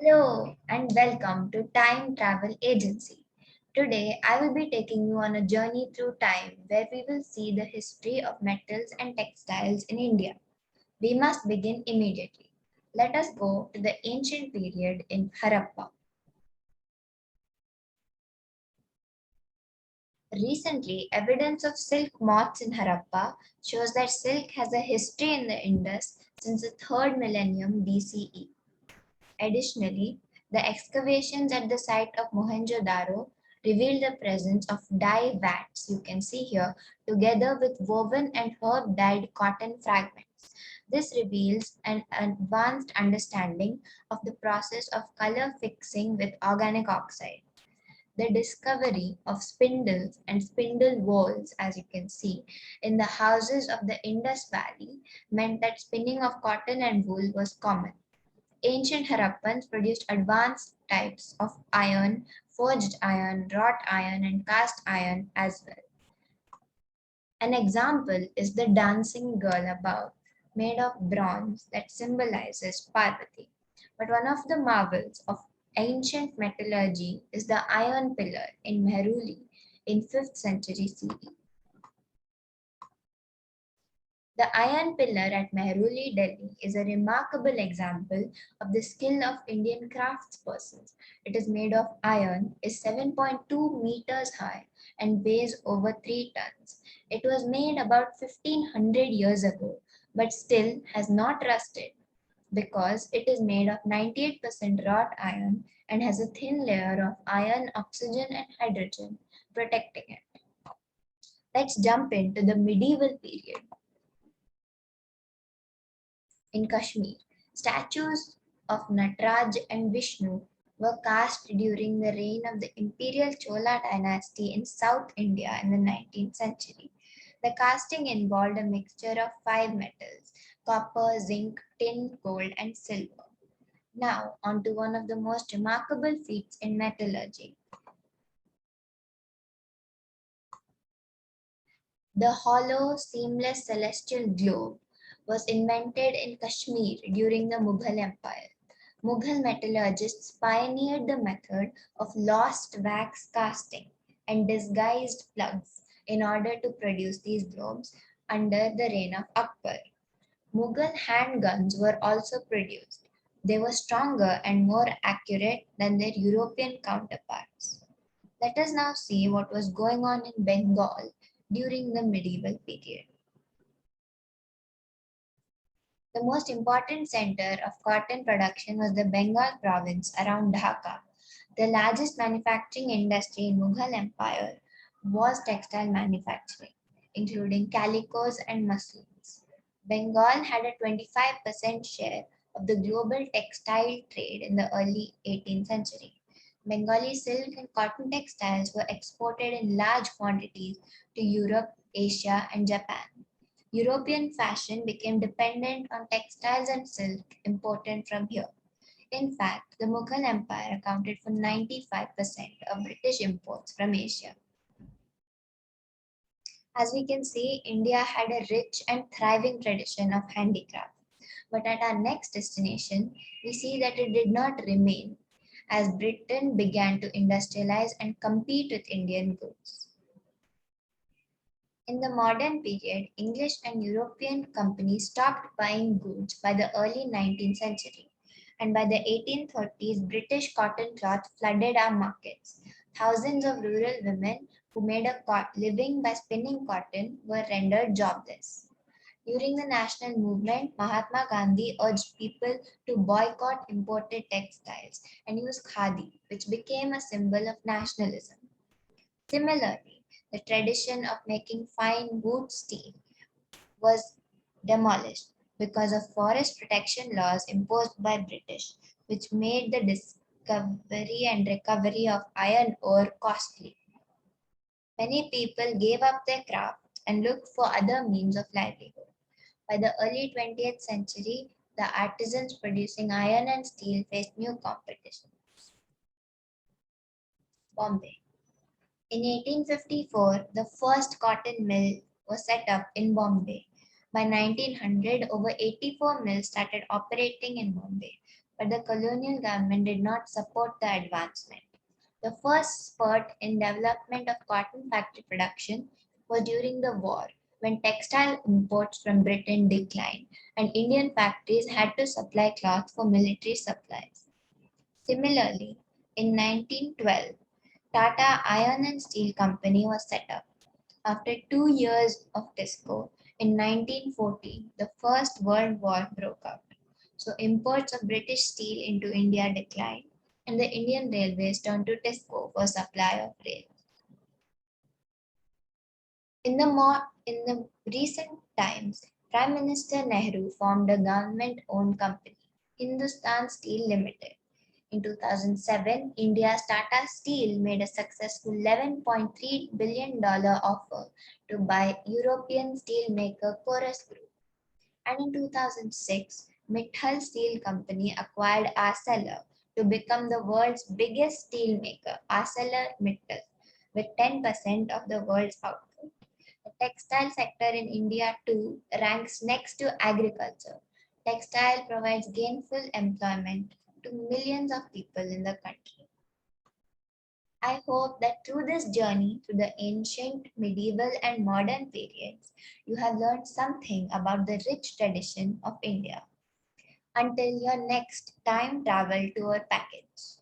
Hello and welcome to Time Travel Agency. Today I will be taking you on a journey through time where we will see the history of metals and textiles in India. We must begin immediately. Let us go to the ancient period in Harappa. Recently, evidence of silk moths in Harappa shows that silk has a history in the Indus since the 3rd millennium BCE. Additionally, the excavations at the site of Mohenjo-daro revealed the presence of dye vats, you can see here, together with woven and herb-dyed cotton fragments. This reveals an advanced understanding of the process of color fixing with organic oxide. The discovery of spindles and spindle whorls, as you can see, in the houses of the Indus Valley meant that spinning of cotton and wool was common. Ancient Harappans produced advanced types of iron, forged iron, wrought iron, and cast iron as well. An example is the dancing girl above, made of bronze that symbolizes Parvati. But one of the marvels of ancient metallurgy is the iron pillar in Mehruli in 5th century CE. The iron pillar at Mehruli, Delhi is a remarkable example of the skill of Indian craftspersons. It is made of iron, is 7.2 meters high, and weighs over 3 tons. It was made about 1500 years ago, but still has not rusted because it is made of 98% wrought iron and has a thin layer of iron, oxygen, and hydrogen protecting it. Let's jump into the medieval period. In Kashmir, statues of Nataraj and Vishnu were cast during the reign of the imperial Chola dynasty in South India in the 19th century. The casting involved a mixture of 5 metals: copper, zinc, tin, gold, and silver. Now, on to one of the most remarkable feats in metallurgy. The hollow, seamless celestial globe was invented in Kashmir during the Mughal Empire. Mughal metallurgists pioneered the method of lost wax casting and disguised plugs in order to produce these globes under the reign of Akbar. Mughal handguns were also produced. They were stronger and more accurate than their European counterparts. Let us now see what was going on in Bengal during the medieval period. The most important center of cotton production was the Bengal province around Dhaka. The largest manufacturing industry in Mughal Empire was textile manufacturing, including calicos and muslins. Bengal had a 25% share of the global textile trade in the early 18th century. Bengali silk and cotton textiles were exported in large quantities to Europe, Asia, and Japan. European fashion became dependent on textiles and silk imported from here. In fact, the Mughal Empire accounted for 95% of British imports from Asia. As we can see, India had a rich and thriving tradition of handicraft. But at our next destination, we see that it did not remain as Britain began to industrialize and compete with Indian goods. In the modern period, English and European companies stopped buying goods by the early 19th century, and by the 1830s, British cotton cloth flooded our markets. Thousands of rural women who made a living by spinning cotton were rendered jobless. During the national movement, Mahatma Gandhi urged people to boycott imported textiles and use khadi, which became a symbol of nationalism. Similarly, the tradition of making fine wood steel was demolished because of forest protection laws imposed by British, which made the discovery and recovery of iron ore costly. Many people gave up their craft and looked for other means of livelihood. By the early 20th century, the artisans producing iron and steel faced new competition. Bombay. In 1854, the first cotton mill was set up in Bombay. By 1900, over 84 mills started operating in Bombay. but the colonial government did not support the advancement. The first spurt in development of cotton factory production was during the war, when textile imports from Britain declined and Indian factories had to supply cloth for military supplies. Similarly, in 1912, Tata Iron and Steel Company was set up. After 2 years of disco, in 1914, the First World War broke out. So imports of British steel into India declined, and the Indian Railways turned to Tisco for supply of rail. In the recent times, Prime Minister Nehru formed a government-owned company, Hindustan Steel Limited. In 2007, India's Tata Steel made a successful $11.3 billion offer to buy European steelmaker Corus Group. And in 2006, Mittal Steel Company acquired Arcelor to become the world's biggest steelmaker, ArcelorMittal, with 10% of the world's output. The textile sector in India too ranks next to agriculture. Textile provides gainful employment to millions of people in the country. I hope that through this journey through the ancient, medieval, and modern periods, you have learned something about the rich tradition of India. Until your next time travel tour package.